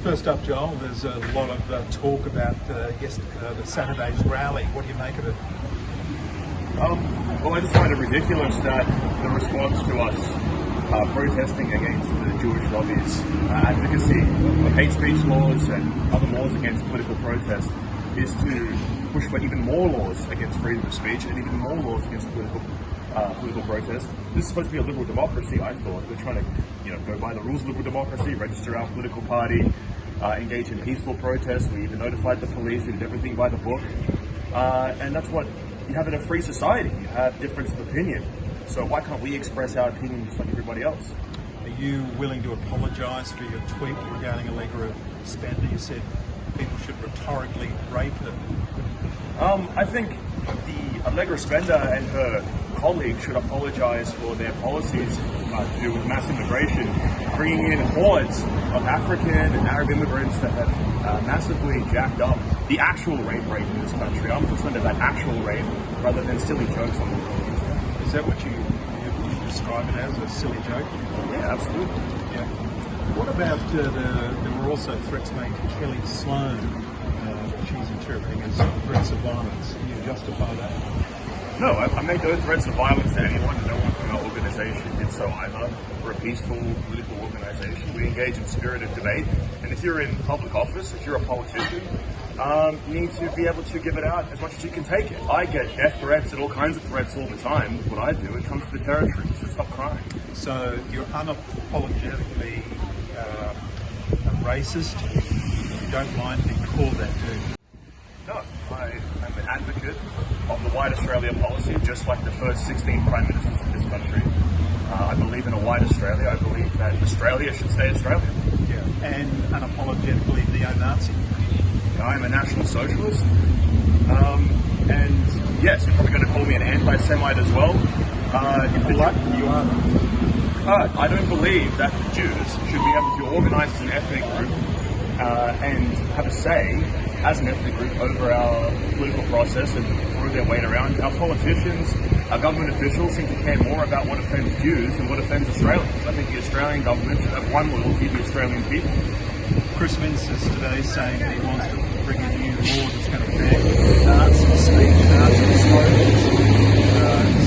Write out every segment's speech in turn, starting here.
First up, Joel, there's a lot of talk about the Saturday's rally. What do you make of it? Well, I just find it ridiculous that the response to us protesting against the Jewish lobby's advocacy of hate speech laws and other laws against political protest is to push for even more laws against freedom of speech and even more laws against political protest. This is supposed to be a liberal democracy, I thought. We're trying to, go by the rules of liberal democracy, register our political party, engage in peaceful protest. We even notified the police. We did everything by the book. And that's what you have in a free society. You have difference of opinion. So why can't we express our opinions like everybody else? Are you willing to apologise for your tweet regarding Allegra Spender? You said people should rhetorically rape her. I think the Allegra Spender and her colleagues should apologise for their policies to do with mass immigration, bringing in hordes of African and Arab immigrants that have massively jacked up the actual rape rate in this country. I'm concerned about actual rape rather than silly jokes on the road. Is that what you describe it as, a silly joke? Yeah, absolutely. Yeah. What about there were also threats made to Kelly Sloan, which she's interpreting as threats of violence. Can you justify that? No, I made no threats of violence to anyone, and no one from our organisation did so either. We're a peaceful political organisation. We engage in spirited debate, and if you're in public office, if you're a politician, you need to be able to give it out as much as you can take it. I get death threats and all kinds of threats all the time with what I do. It comes to the territory, so stop crying. So you're unapologetically a racist? You don't mind being called that, do you? No, I am an advocate of the White Australia policy, just like the first 16 Prime Ministers of this country. I believe in a white Australia. I believe that Australia should stay Australia. Yeah, and unapologetically neo-Nazi. I'm a National Socialist. And yes, you're probably going to call me an anti-Semite as well. You are. I don't believe that the Jews should be able to organise as an ethnic group and have a say as an ethnic group over our political process and throw their weight around. Our politicians, our government officials seem to care more about what offends Jews than what offends Australians. I think the Australian government should have one loyalty to the Australian people. Chris Minns is today saying that he wants to bring a new law that's going to ban Nazi speech, Nazi slogans,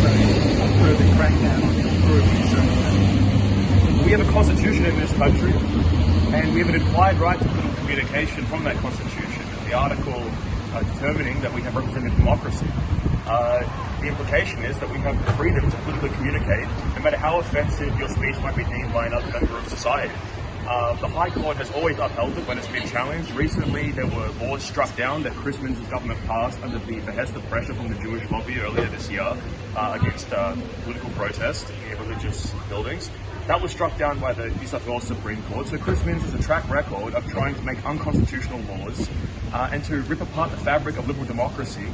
so a further crackdown on improving. We have a constitution in this country, and we have an implied right to political communication from that constitution. The article determining that we have representative democracy. The implication is that we have the freedom to politically communicate, no matter how offensive your speech might be deemed by another member of society. The High Court has always upheld it when it's been challenged. Recently, there were laws struck down that Chris Minns' government passed under the behest of pressure from the Jewish lobby earlier this year against political protest in religious buildings. That was struck down by the New South Wales Supreme Court. So Chris Minns has a track record of trying to make unconstitutional laws and to rip apart the fabric of liberal democracy.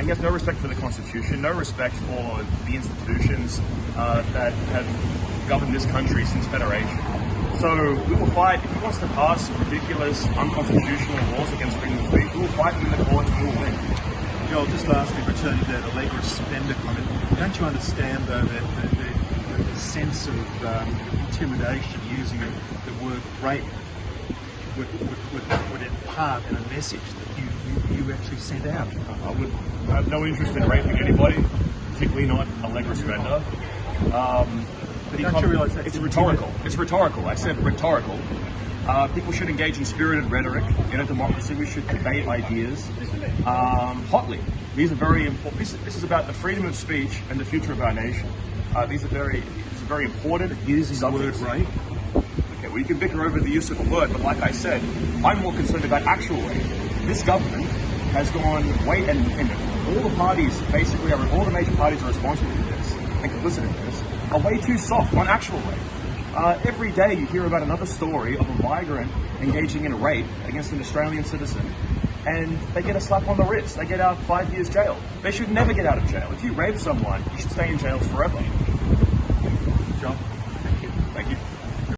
He has no respect for the Constitution, no respect for the institutions that have governed this country since Federation. So we will fight. If he wants to pass ridiculous, unconstitutional laws against freedom of speech, we will fight him in the courts and we will win. Joel, just lastly, returning to that Allegra Spender comment, don't you understand, though, that the sense of intimidation using the word rape would impart in a message that you actually sent out? I have no interest in raping anybody, particularly not Allegra Spender. But don't you realise that it's rhetorical? It's rhetorical. I said rhetorical. People should engage in spirited rhetoric. In a democracy, we should debate ideas hotly. These are very important. This is about the freedom of speech and the future of our nation. It's very important. Using the word rape. Okay, we can bicker over the use of the word, but like I said, I'm more concerned about actual rape. This government has gone way, and all the parties, basically, all the major parties are responsible for this and complicit in this, are way too soft on actual rape. Every day you hear about another story of a migrant engaging in a rape against an Australian citizen, and they get a slap on the wrist. They get out 5 years jail. They should never get out of jail. If you rape someone, you should stay in jail forever.